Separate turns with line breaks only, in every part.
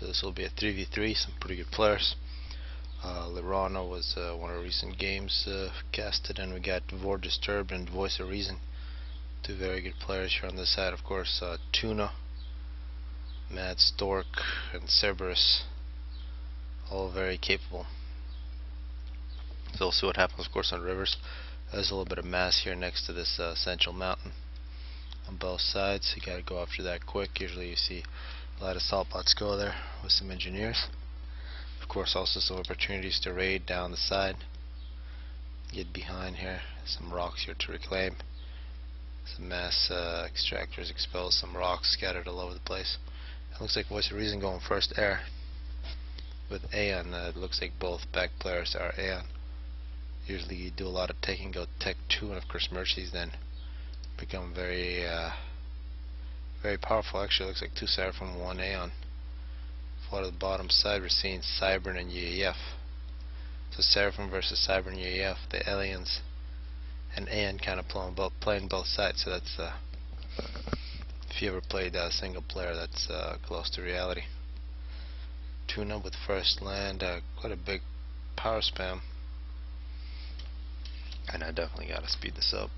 So this will be a 3v3, some pretty good players. Lirana was one of our recent games casted, and we got Vor Disturbed and Voice of Reason, two very good players here on this side. Of course, Tuna, Mad Stork, and Cerberus, all very capable. So we'll see what happens, of course, on rivers. There's a little bit of mass here next to this central mountain on both sides. You gotta go after that quick. Usually you see a lot of salt bots go there with some engineers. Of course, also some opportunities to raid down the side. Get behind here. Some rocks here to reclaim. Some mass extractors exposed. Some rocks scattered all over the place. It looks like Voice of Reason going first air with Aeon. It looks like both back players are Aeon. Usually you do a lot of taking, go Tech 2, and of course Mercies then become very very powerful. Actually, it looks like two Seraphim, one Aeon. For the bottom side, we're seeing Cybern and UEF. So Seraphim versus Cybern and UEF, the aliens and Aeon kind of playing both sides. So that's if you ever played single player, that's close to reality. Tuna with first land, quite a big power spam, and I definitely gotta speed this up.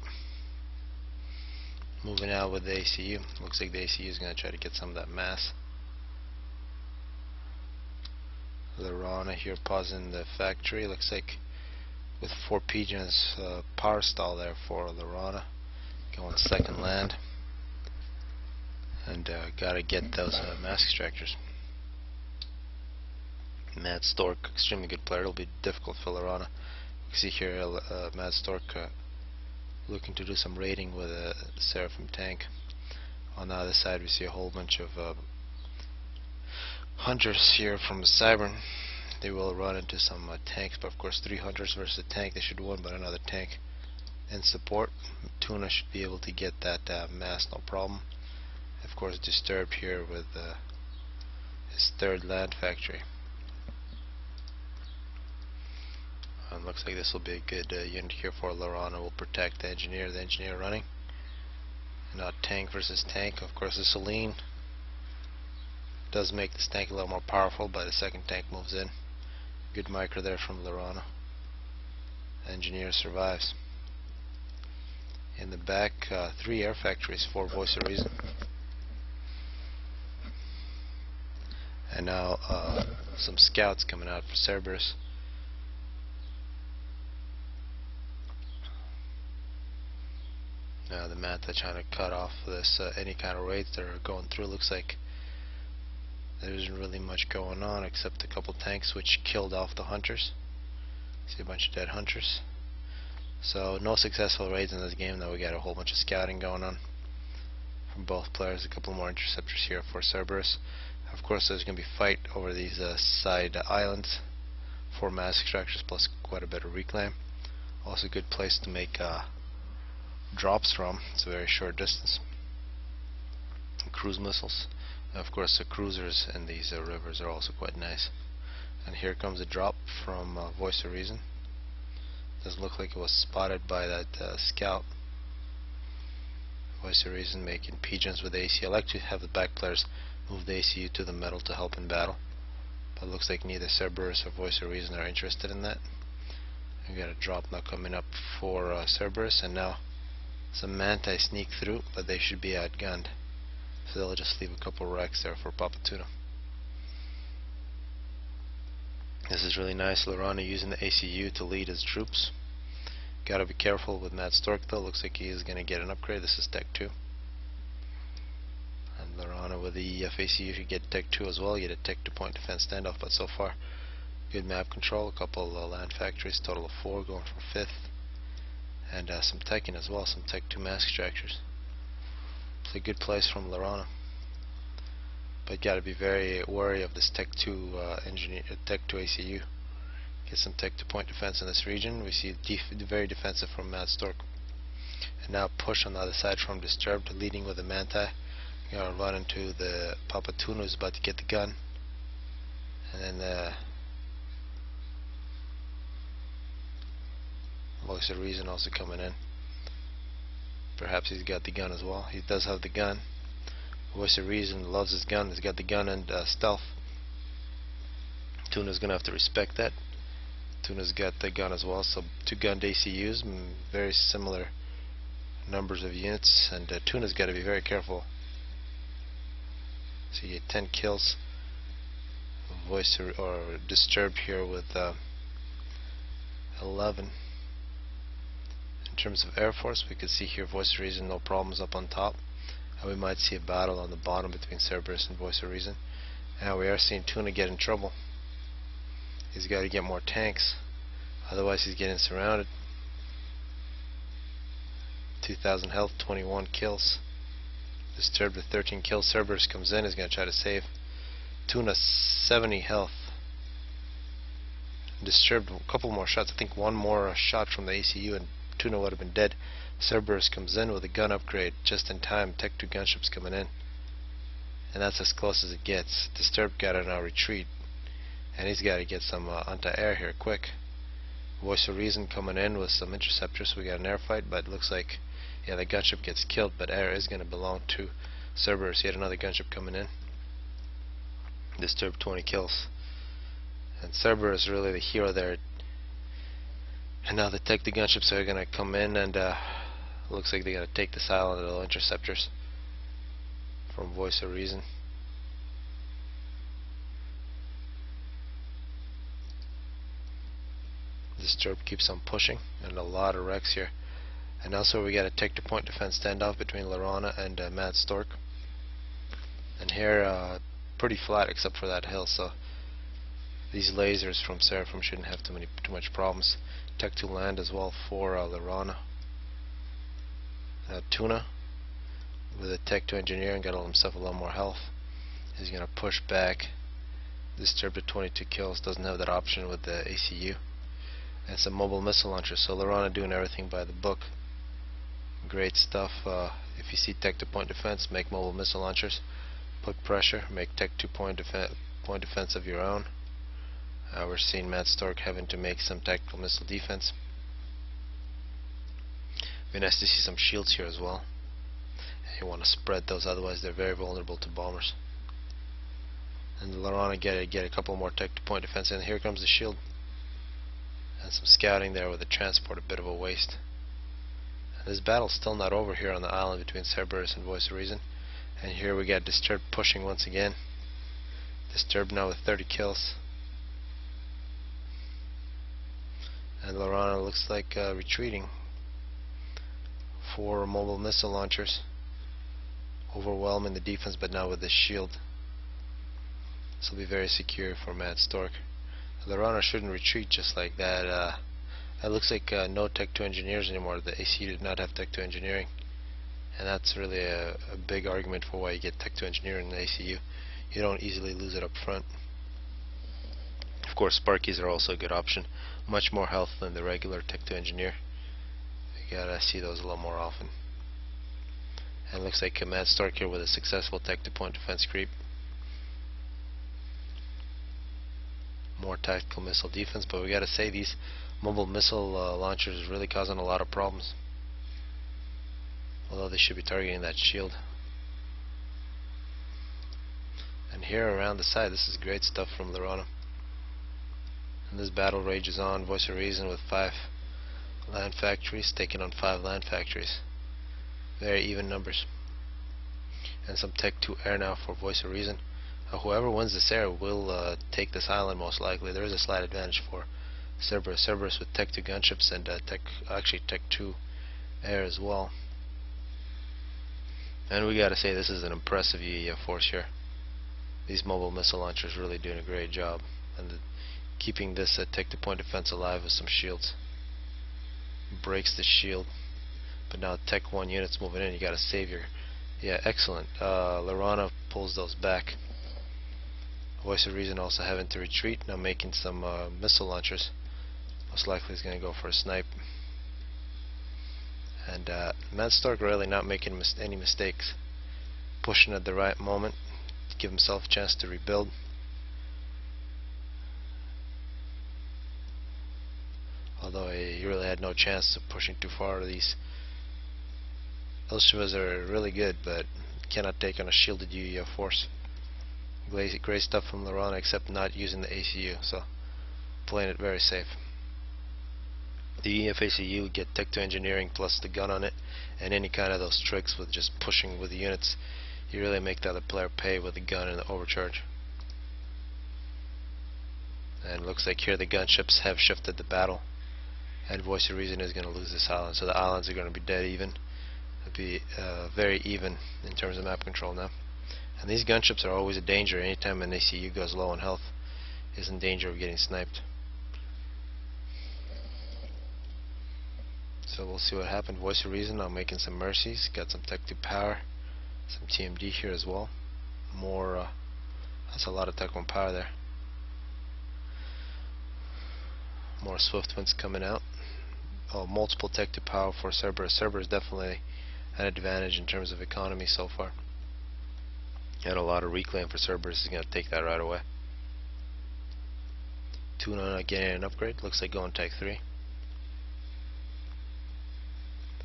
Moving out with the ACU. Looks like the ACU is gonna try to get some of that mass. Lirana here pausing the factory. Looks like with 4 pigeons, power stall there for Lirana. Going second land, and gotta get those mass extractors. Mad Stork, extremely good player. It'll be difficult for Lirana. You can see here Mad Stork looking to do some raiding with a Seraphim tank. On the other side we see a whole bunch of hunters here from the Cybern. They will run into some tanks, but of course 3 hunters versus a tank, they should win, but another tank in support. Tuna should be able to get that mass, no problem. Of course Disturbed here with his third land factory. Looks like this will be a good unit here for Lirana. Will protect the engineer running. Not tank versus tank. Of course the Selene does make this tank a little more powerful, but the second tank moves in. Good micro there from Lirana. Engineer survives. In the back, 3 air factories for Voice of Reason. And now some scouts coming out for Cerberus. Now the Manta trying to cut off this any kind of raids that are going through. Looks like there isn't really much going on except a couple tanks which killed off the hunters. See a bunch of dead hunters. So no successful raids in this game, though. We got a whole bunch of scouting going on from both players. A couple more interceptors here for Cerberus. Of course there's going to be fight over these side islands. 4 mass extractors plus quite a bit of reclaim. Also a good place to make drops from. It's a very short distance. Cruise missiles. Of course the cruisers in these rivers are also quite nice. And here comes a drop from Voice of Reason. Doesn't look like it was spotted by that scout. Voice of Reason making pigeons with AC. I like to have the back players move the ACU to the middle to help in battle, but it looks like neither Cerberus or Voice of Reason are interested in that. We got a drop now coming up for Cerberus, and now some Manti sneak through, but they should be outgunned. So they'll just leave a couple wrecks there for Papa Tuna. This is really nice. Lirana using the ACU to lead his troops. Gotta be careful with Mad Stork though. Looks like he is going to get an upgrade. This is Tech 2. And Lirana with the EF ACU should get Tech 2 as well. Get a Tech 2 point defense standoff, but so far good map control. A couple land factories, total of 4 going for 5th. And some teching as well, some Tech 2 mass extractors. It's a good place from Lirana, but got to be very wary of this Tech 2 Tech 2 ACU. Get some Tech 2 point defense in this region. We see very defensive from Mad Stork, and now push on the other side from Disturbed, leading with the Manti. Gonna run into the Papa Tuna who's about to get the gun, and then Voice of Reason also coming in. Perhaps he's got the gun as well. He does have the gun. Voice of Reason loves his gun. He's got the gun and stealth. Tuna's gonna have to respect that. Tuna's got the gun as well, so two gunned ACUs, very similar numbers of units, and Tuna's got to be very careful. So you get 10 kills. Voice or Disturbed here with 11. In terms of Air Force, we could see here Voice of Reason, no problems up on top. And we might see a battle on the bottom between Cerberus and Voice of Reason. And we are seeing Tuna get in trouble. He's got to get more tanks, otherwise he's getting surrounded. 2,000 health, 21 kills. Disturbed with 13 kills. Cerberus comes in, he's going to try to save. Tuna 70 health. Disturbed a couple more shots. I think one more shot from the ACU and Tuna would have been dead. Cerberus comes in with a gun upgrade just in time. Tech 2 gunships coming in, and that's as close as it gets. Disturbed got in our retreat, and he's got to get some anti-air here quick. Voice of Reason coming in with some interceptors, so we got an air fight, but it looks like, yeah, the gunship gets killed, but air is going to belong to Cerberus. He had another gunship coming in. Disturbed 20 kills, and Cerberus is really the hero there. And now the Tech 2 gunships are going to come in, and looks like they're going to take this island with little interceptors from Voice of Reason. Disturbed keeps on pushing, and a lot of wrecks here. And also we got a Tech 2 point defense standoff between Lorana and Mad Stork. And here pretty flat except for that hill, so these lasers from Seraphim shouldn't have too much problems. Tech 2 land as well for Lorana. Tuna with a Tech 2 engineer and got himself a lot more health. He's going to push back. Disturbed at 22 kills, doesn't have that option with the ACU. And some mobile missile launchers, so Lorana doing everything by the book. Great stuff. If you see Tech 2 point defense, make mobile missile launchers. Put pressure, make Tech 2 point defense of your own. We're seeing Mad Stork having to make some tactical missile defense. Be nice to see some shields here as well. You want to spread those, otherwise they're very vulnerable to bombers. And Lorana get a couple more Tech 2 point defense, and here comes the shield. And some scouting there with the transport, a bit of a waste. And this battle's still not over here on the island between Cerberus and Voice of Reason. And here we got Disturbed pushing once again. Disturbed now with 30 kills. And Lorana looks like retreating. 4 mobile missile launchers, overwhelming the defense, but now with the shield. This will be very secure for Mad Stork. Lorana shouldn't retreat just like that. It looks like no Tech 2 engineers anymore. The ACU did not have Tech 2 engineering, and that's really a big argument for why you get Tech 2 engineering in the ACU. You don't easily lose it up front. Of course, Sparkies are also a good option. Much more health than the regular Tech 2 engineer. You gotta see those a lot more often. And it looks like Mad Stork here with a successful Tech 2 point defense creep. More tactical missile defense, but we gotta say these mobile missile launchers is really causing a lot of problems. Although they should be targeting that shield. And here around the side, this is great stuff from Lorana. And this battle rages on. Voice of Reason with 5 land factories taking on 5 land factories. Very even numbers. And some Tech 2 air now for Voice of Reason. Whoever wins this air will take this island most likely. There is a slight advantage for Cerberus. Cerberus with Tech 2 gunships and Tech 2 air as well. And we gotta say this is an impressive UEF force here. These mobile missile launchers really doing a great job, and keeping this Tech 2 point defense alive with some shields. Breaks the shield, but now Tech 1 units moving in. You gotta save your, yeah, excellent. Lorana pulls those back. Voice of Reason also having to retreat, now making some missile launchers. Most likely he's going to go for a snipe. And Mad Stork really not making any mistakes. Pushing at the right moment to give himself a chance to rebuild. Although he really had no chance of pushing too far. These Ilshivas are really good, but cannot take on a shielded UEF force. Great stuff from Lorana, except not using the ACU, so playing it very safe. The EFACU get Tech 2 Engineering plus the gun on it, and any kind of those tricks with just pushing with the units, you really make the other player pay with the gun and the overcharge. And it looks like here the gunships have shifted the battle, and Voice of Reason is going to lose this island, so the islands are going to be dead even. It'll be very even in terms of map control now. And these gunships are always a danger. Anytime an ACU goes low on health, is in danger of getting sniped. So we'll see what happened. Voice of Reason now making some mercies. Got some Tech 2 power, some TMD here as well. More. That's a lot of Tech 1 power there. More Swift Winds coming out. Oh, multiple Tech 2 power for Cerberus. Cerberus definitely an advantage in terms of economy so far. And a lot of reclaim for Cerberus is going to take that right away. Tuna not getting an upgrade. Looks like going Tech 3.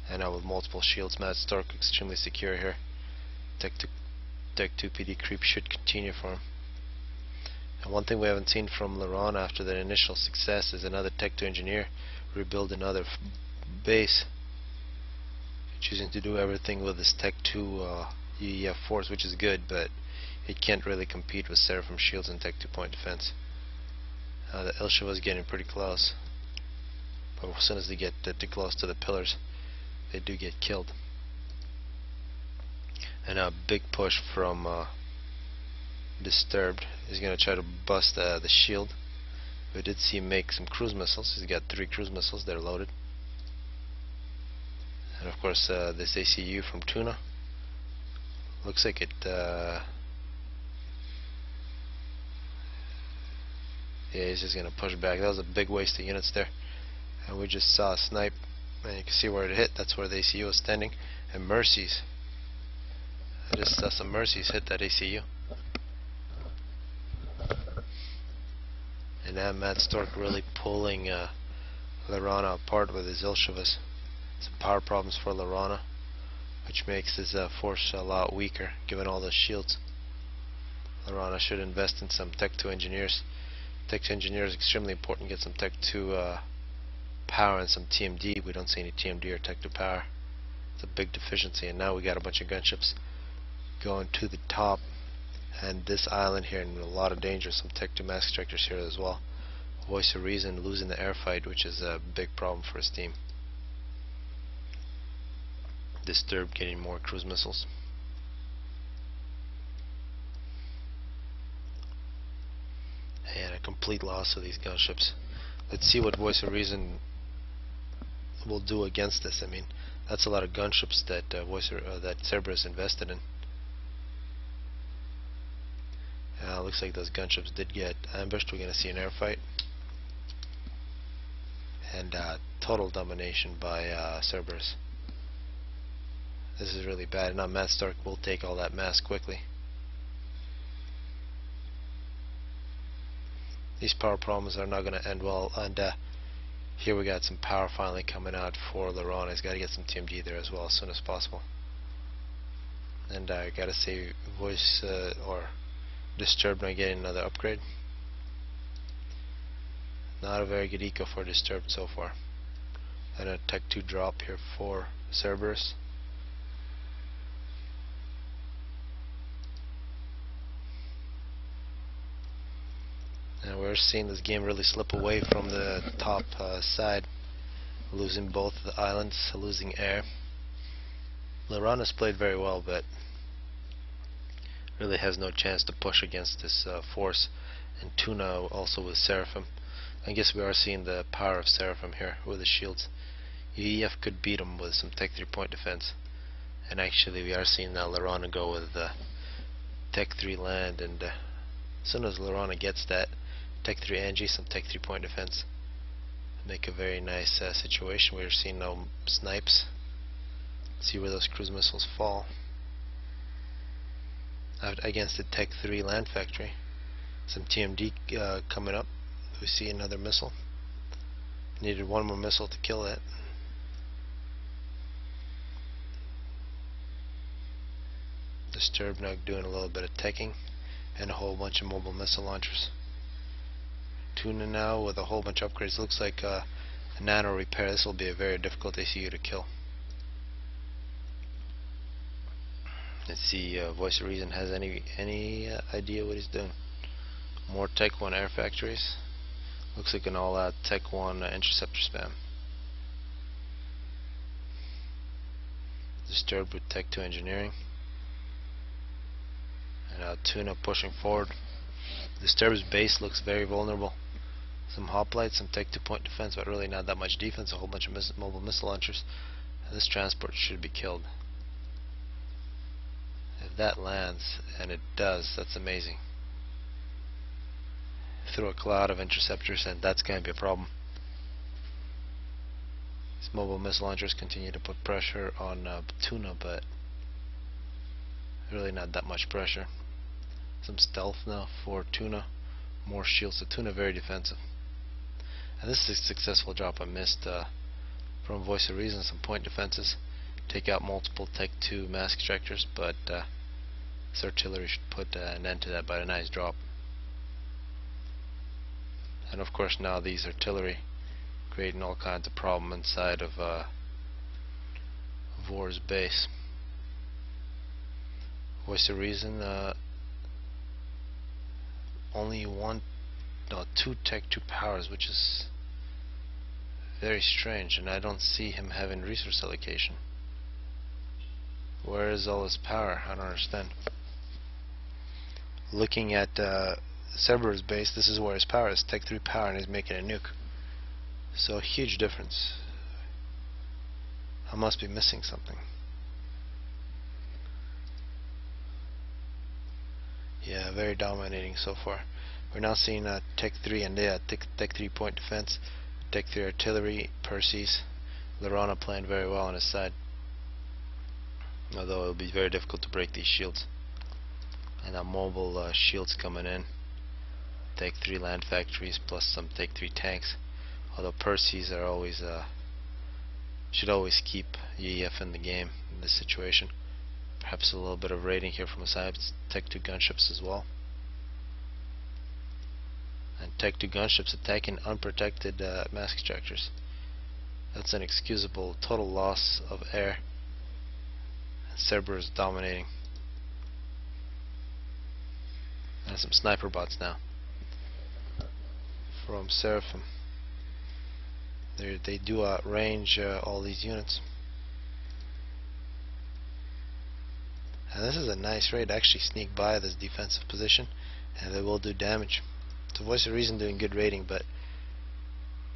And now with multiple shields, Mad Stark extremely secure here. Tech 2 PD creep should continue for him. And one thing we haven't seen from Laron after that initial success is another Tech 2 engineer rebuild another base. Choosing to do everything with this Tech 2 UEF force, which is good, but it can't really compete with Seraphim shields and Tech 2 point defense. The Ilsha was getting pretty close, but as soon as they get too close to the pillars, they do get killed. And a big push from Disturbed. He's going to try to bust the shield. We did see him make some cruise missiles. He's got 3 cruise missiles. They're loaded. And of course this ACU from Tuna. Looks like it yeah, he's just going to push back. That was a big waste of units there. And we just saw a snipe. And you can see where it hit. That's where the ACU was standing. And Mercies. I just saw some Mercies hit that ACU. And now Mad Stork really pulling Lorana apart with his Ilshavas. Some power problems for Lorana, which makes his force a lot weaker given all those shields. Lorana should invest in some Tech 2 engineers. Tech 2 engineers extremely important. Get some Tech 2 power and some TMD. We don't see any TMD or Tech 2 power. It's a big deficiency, and now we got a bunch of gunships going to the top. And this island here in a lot of danger. Some Tech 2 mass extractors here as well. Voice of Reason losing the air fight, which is a big problem for his team. Disturbed getting more cruise missiles. And a complete loss of these gunships. Let's see what Voice of Reason will do against this. I mean, that's a lot of gunships that that Cerberus invested in. Looks like those gunships did get ambushed. We're going to see an air fight. And total domination by Cerberus. This is really bad. Now Mad Stark will take all that mass quickly. These power problems are not going to end well. And here we got some power finally coming out for Laron. He's got to get some TMD there as well as soon as possible. And I got to say, Voice or Disturbed not getting another upgrade. Not a very good eco for Disturbed so far. And a Tech 2 drop here for Cerberus. And we're seeing this game really slip away from the top side, losing both the islands, losing air. Laron has played very well, but really has no chance to push against this force. And Tuna also with Seraphim. I guess we are seeing the power of Seraphim here with the shields. UEF could beat him with some Tech 3 point defense. And actually we are seeing now Lorana go with Tech 3 land, and as soon as Lorana gets that Tech 3 Angie, some Tech 3 point defense, make a very nice situation. We're seeing no snipes. See where those cruise missiles fall. Against the Tech 3 land factory. Some TMD coming up. We see another missile. Needed one more missile to kill that. Disturbed now doing a little bit of teching. and a whole bunch of mobile missile launchers. Tuna now with a whole bunch of upgrades. Looks like a nano repair. This will be a very difficult ACU to kill. Let's see, Voice of Reason has any idea what he's doing. More Tech 1 air factories. Looks like an all-out Tech 1 interceptor spam. Disturbed with Tech 2 engineering. And now Tuna pushing forward. Disturbed's base looks very vulnerable. Some hoplites, some Tech 2 point defense, but really not that much defense. A whole bunch of mobile missile launchers. And this transport should be killed. If that lands, and it does, that's amazing. Through a cloud of interceptors, and that's going to be a problem. These mobile missile launchers continue to put pressure on Tuna, but really not that much pressure. Some stealth now for Tuna. More shields. So Tuna very defensive. And this is a successful drop. I missed from Voice of Reason some point defenses. Take out multiple Tech 2 mask extractors, but this artillery should put an end to that by a nice drop. And of course now these artillery creating all kinds of problem inside of Vor's base. Voice of Reason only two Tech 2 powers, which is very strange, and I don't see him having resource allocation. Where is all his power? I don't understand. Looking at Cerberus base, this is where his power is, Tech 3 power, and he's making a nuke. So a huge difference. I must be missing something. Yeah, very dominating so far. We're now seeing Tech 3 and Tech 3 point defense, Tech 3 artillery, Percy's, Lorana playing very well on his side. Although it will be very difficult to break these shields. And now mobile shields coming in. Tech 3 land factories plus some Tech 3 tanks. Although Percy's are always should always keep UEF in the game in this situation. Perhaps a little bit of raiding here from the side. Tech 2 gunships as well. And Tech 2 gunships attacking unprotected mask extractors. That's inexcusable. Total loss of air. And Cerberus dominating. And some sniper bots now from Seraphim. They do outrange all these units. And this is a nice raid. Actually sneak by this defensive position, and they will do damage. So Voice of Reason doing good raiding, but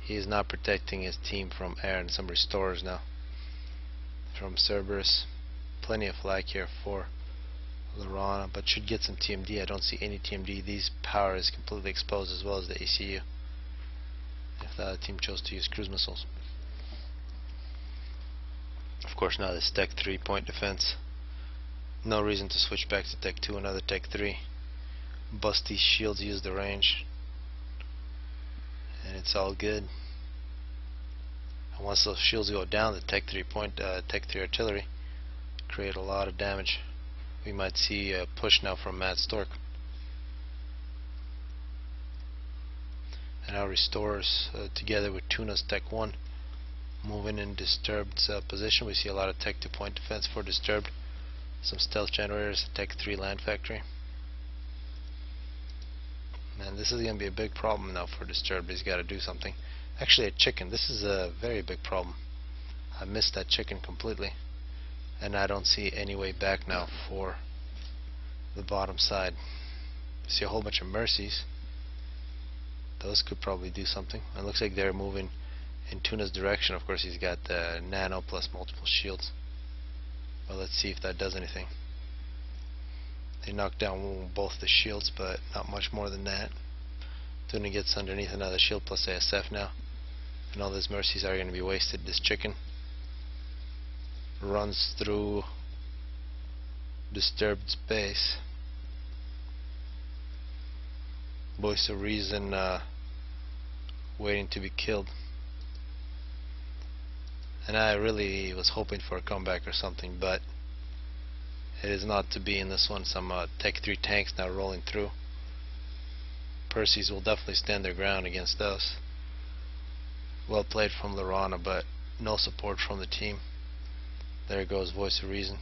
he is not protecting his team from air, and some restorers now from Cerberus. Plenty of flag here for Lorana, but should get some TMD. I don't see any TMD. These power is completely exposed, as well as the ACU, if the other team chose to use cruise missiles. Of course now this Tech 3 point defense. No reason to switch back to Tech 2, another Tech 3. Bust these shields, use the range, and it's all good. And once those shields go down, the Tech 3 artillery create a lot of damage. We might see a push now from Mad Stork. And our restorers together with Tuna's Tech 1 moving in Disturbed's position. We see a lot of Tech 2 point defense for Disturbed. Some stealth generators, Tech 3 land factory. Man, this is going to be a big problem now for Disturbed. He's got to do something. Actually a chicken. This is a very big problem. I missed that chicken completely. And I don't see any way back now for the bottom side. See a whole bunch of mercies. Those could probably do something. It looks like they're moving in Tuna's direction. Of course he's got the nano plus multiple shields. Well, let's see if that does anything. They knocked down both the shields, but not much more than that. Tuna gets underneath another shield plus ASF now. And all those mercies are going to be wasted. This chicken runs through Disturbed space. Voice of Reason waiting to be killed. And I really was hoping for a comeback or something, but It is not to be in this one. Some Tech 3 tanks now rolling through. Percy's will definitely stand their ground against us. Well played from Lorana, but no support from the team. There goes Voice of Reason.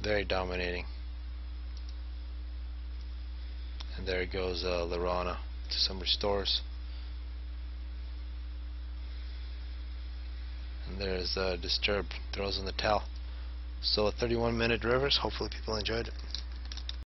Very dominating. And there goes Lorana to some restores. And there's Disturbed, throws in the towel. So 31-minute Rivers. Hopefully people enjoyed it.